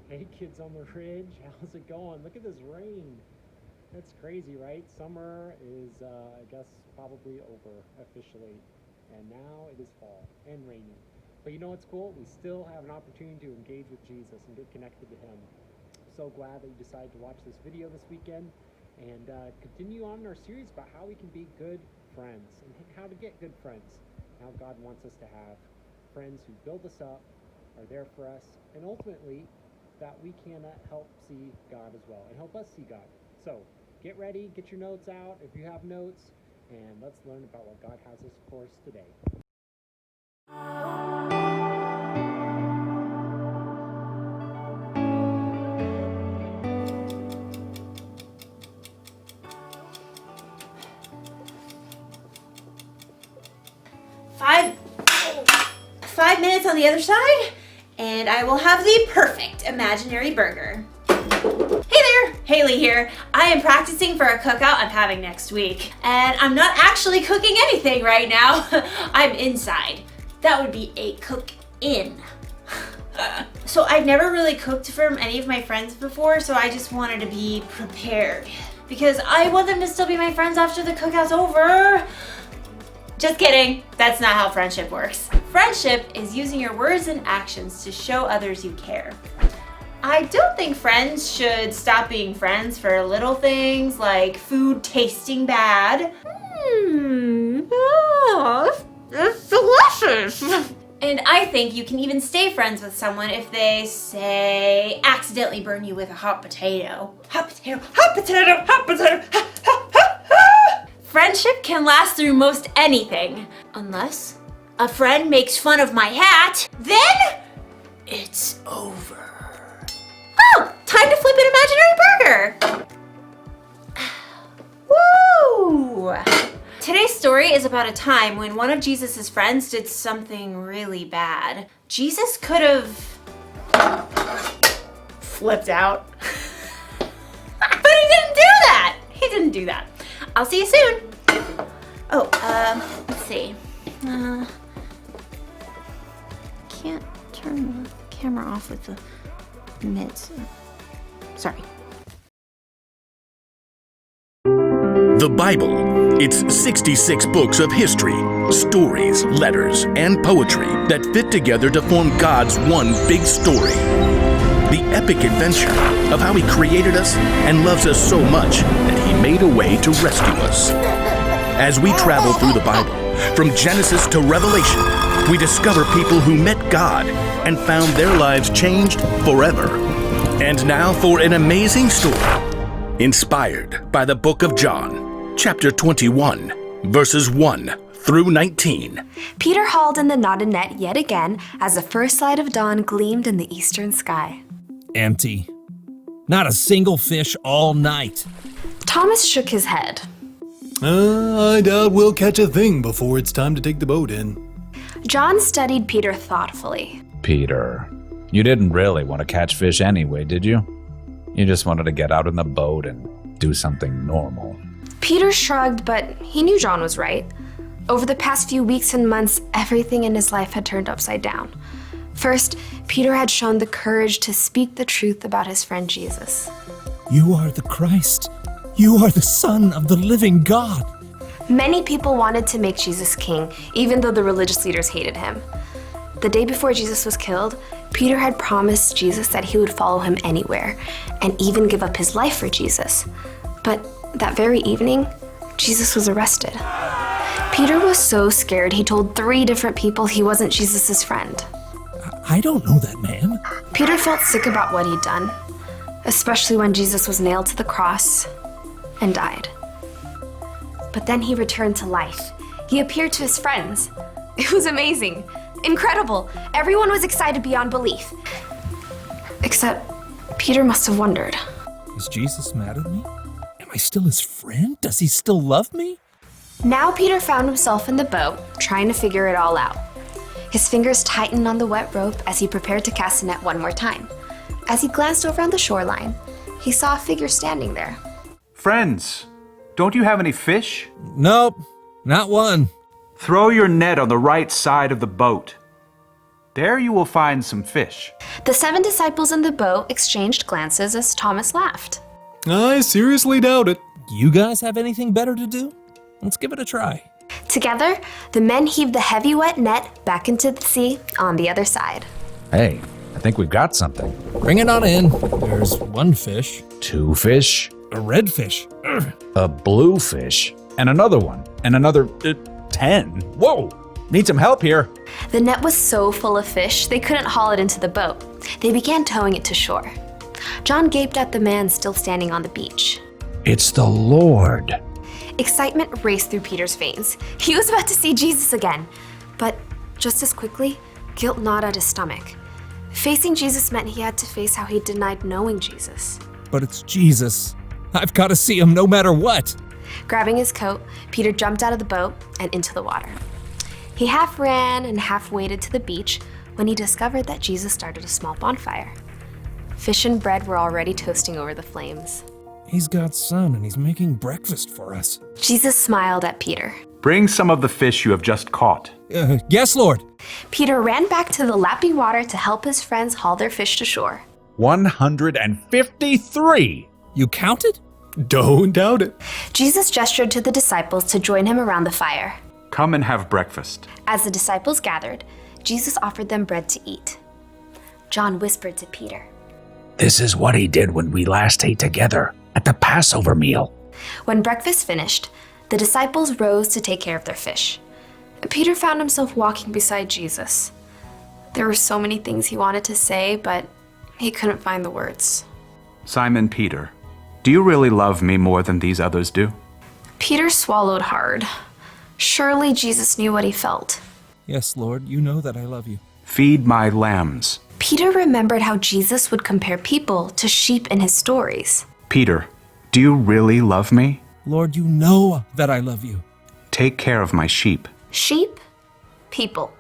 Hey kids on the ridge, how's it going? Look at this rain. That's crazy, right? Summer is, I guess, probably over officially. And now it is fall and raining. But you know what's cool? We still have an opportunity to engage with Jesus and get connected to Him. So glad that you decided to watch this video this weekend and continue on in our series about how we can be good friends and how to get good friends. How God wants us to have friends who build us up, are there for us, and ultimately that we can help see God as well and help us see God. So get ready, get your notes out if you have notes, and let's learn about what God has us for us today. Five minutes on the other side, and I will have the perfect imaginary burger. Hey there, Haley here. I am practicing for a cookout I'm having next week, and I'm not actually cooking anything right now. I'm inside. That would be a cook-in. So I've never really cooked for any of my friends before, so I just wanted to be prepared because I want them to still be my friends after the cookout's over. Just kidding. That's not how friendship works. Friendship is using your words and actions to show others you care. I don't think friends should stop being friends for little things like food tasting bad. It's delicious. And I think you can even stay friends with someone if they, say, accidentally burn you with a hot potato. Hot potato, hot potato, hot potato, Friendship can last through most anything. Unless a friend makes fun of my hat, then it's over. Oh, time to flip an imaginary burger. Woo! Today's story is about a time when one of Jesus' friends did something really bad. Jesus could have flipped out. But he didn't do that. He didn't do that. I'll see you soon. Oh, let's see. Can't turn the camera off with the mids. Sorry. The Bible. It's 66 books of history, stories, letters, and poetry that fit together to form God's one big story. The epic adventure of how He created us and loves us so much that He made a way to rescue us. As we travel through the Bible, from Genesis to Revelation, we discover people who met God and found their lives changed forever. And now for an amazing story, inspired by the book of John, chapter 21, verses 1 through 19. Peter hauled in the knotted net yet again as the first light of dawn gleamed in the eastern sky. Empty. Not a single fish all night. Thomas shook his head. I doubt we'll catch a thing before it's time to take the boat in. John studied Peter thoughtfully. Peter, you didn't really want to catch fish anyway, did you? You just wanted to get out in the boat and do something normal. Peter shrugged, but he knew John was right. Over the past few weeks and months, everything in his life had turned upside down. First, Peter had shown the courage to speak the truth about his friend Jesus. You are the Christ. You are the Son of the living God. Many people wanted to make Jesus king, even though the religious leaders hated him. The day before Jesus was killed, Peter had promised Jesus that he would follow him anywhere, and even give up his life for Jesus. But that very evening, Jesus was arrested. Peter was so scared he told 3 different people he wasn't Jesus' friend. I don't know that man. Peter felt sick about what he'd done, especially when Jesus was nailed to the cross and died. But then he returned to life. He appeared to his friends. It was amazing, incredible. Everyone was excited beyond belief. Except Peter must have wondered. Is Jesus mad at me? Am I still his friend? Does he still love me? Now Peter found himself in the boat, trying to figure it all out. His fingers tightened on the wet rope as he prepared to cast the net one more time. As he glanced over on the shoreline, he saw a figure standing there. Friends, don't you have any fish? Nope, not one. Throw your net on the right side of the boat. There you will find some fish. The 7 disciples in the boat exchanged glances as Thomas laughed. I seriously doubt it. You guys have anything better to do? Let's give it a try. Together, the men heaved the heavy wet net back into the sea on the other side. Hey, I think we've got something. Bring it on in. There's 1 fish, 2 fish, a red fish. Ugh. a blue fish, and another one, and another 10. Whoa! Need some help here. The net was so full of fish, they couldn't haul it into the boat. They began towing it to shore. John gaped at the man still standing on the beach. It's the Lord. Excitement raced through Peter's veins. He was about to see Jesus again. But just as quickly, guilt gnawed at his stomach. Facing Jesus meant he had to face how he denied knowing Jesus. But it's Jesus. I've got to see him no matter what. Grabbing his coat, Peter jumped out of the boat and into the water. He half ran and half waded to the beach when he discovered that Jesus started a small bonfire. Fish and bread were already toasting over the flames. He's God's son and he's making breakfast for us. Jesus smiled at Peter. Bring some of the fish you have just caught. Yes, Lord. Peter ran back to the lapping water to help his friends haul their fish to shore. 153. You counted? Don't doubt it. Jesus gestured to the disciples to join him around the fire. Come and have breakfast. As the disciples gathered, Jesus offered them bread to eat. John whispered to Peter. This is what he did when we last ate together at the Passover meal. When breakfast finished, the disciples rose to take care of their fish. Peter found himself walking beside Jesus. There were so many things he wanted to say, but he couldn't find the words. Simon Peter, do you really love me more than these others do? Peter swallowed hard. Surely Jesus knew what he felt. Yes, Lord, you know that I love you. Feed my lambs. Peter remembered how Jesus would compare people to sheep in his stories. Peter, do you really love me? Lord, you know that I love you. Take care of my sheep. Sheep? People.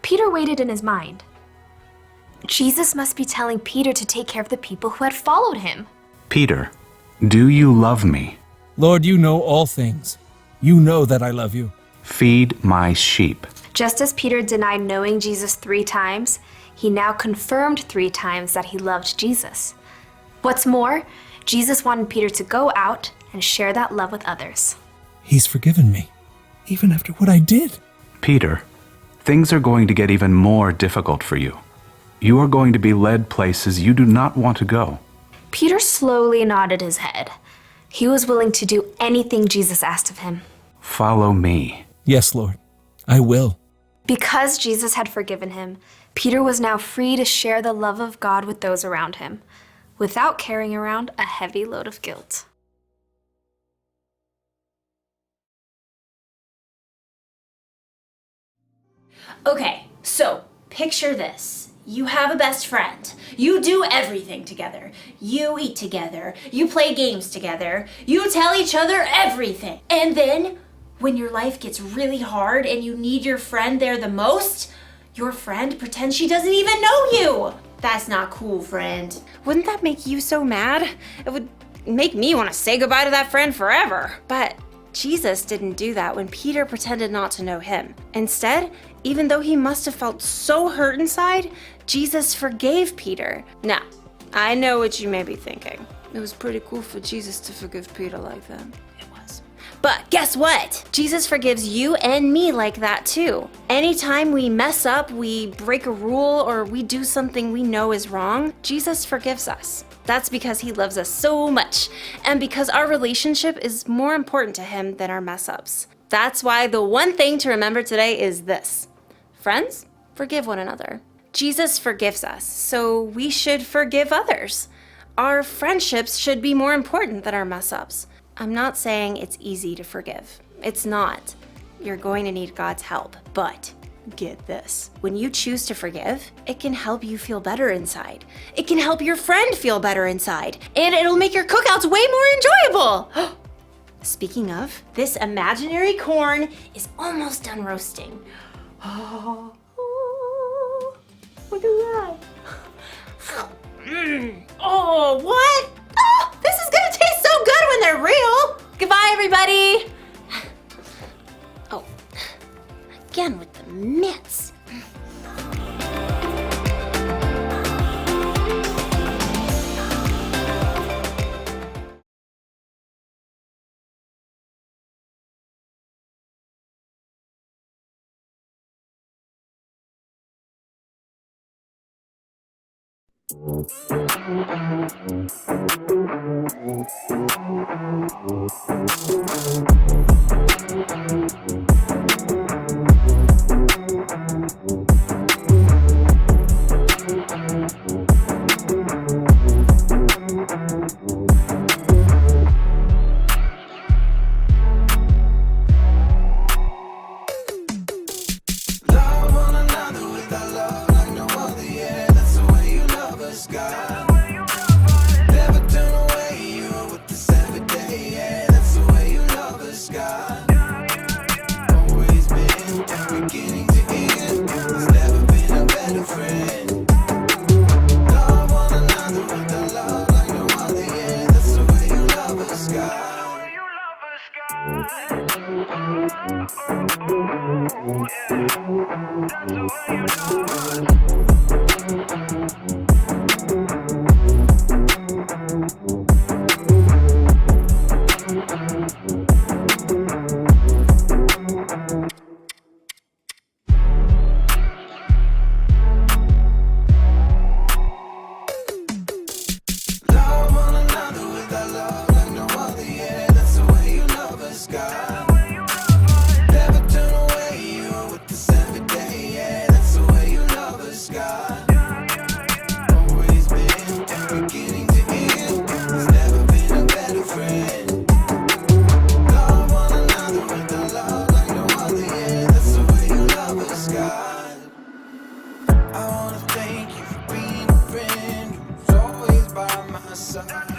Peter waited in his mind. Jesus must be telling Peter to take care of the people who had followed him. Peter, do you love me? Lord, you know all things. You know that I love you. Feed my sheep. Just as Peter denied knowing Jesus 3 times, he now confirmed 3 times that he loved Jesus. What's more, Jesus wanted Peter to go out and share that love with others. He's forgiven me, even after what I did. Peter, things are going to get even more difficult for you. You are going to be led places you do not want to go. Peter slowly nodded his head. He was willing to do anything Jesus asked of him. Follow me. Yes, Lord, I will. Because Jesus had forgiven him, Peter was now free to share the love of God with those around him, without carrying around a heavy load of guilt. Okay, so picture this. You have a best friend. You do everything together. You eat together. You play games together. You tell each other everything. And then, when your life gets really hard and you need your friend there the most, your friend pretends she doesn't even know you. That's not cool, friend. Wouldn't that make you so mad? It would make me want to say goodbye to that friend forever. But Jesus didn't do that when Peter pretended not to know him. Instead, even though he must have felt so hurt inside, Jesus forgave Peter. Now, I know what you may be thinking. It was pretty cool for Jesus to forgive Peter like that. It was. But guess what? Jesus forgives you and me like that too. Anytime we mess up, we break a rule, or we do something we know is wrong, Jesus forgives us. That's because he loves us so much, and because our relationship is more important to him than our mess ups. That's why the one thing to remember today is this. Friends, forgive one another. Jesus forgives us, so we should forgive others. Our friendships should be more important than our mess ups. I'm not saying it's easy to forgive. It's not. You're going to need God's help, but get this. When you choose to forgive, it can help you feel better inside. It can help your friend feel better inside, and it'll make your cookouts way more enjoyable. Speaking of, this imaginary corn is almost done roasting. Oh, look at that. Oh, what? Oh, this is gonna taste so good when they're real. Goodbye, everybody. Oh, again with the mitts. I wanna thank you for being a friend who's always by my side.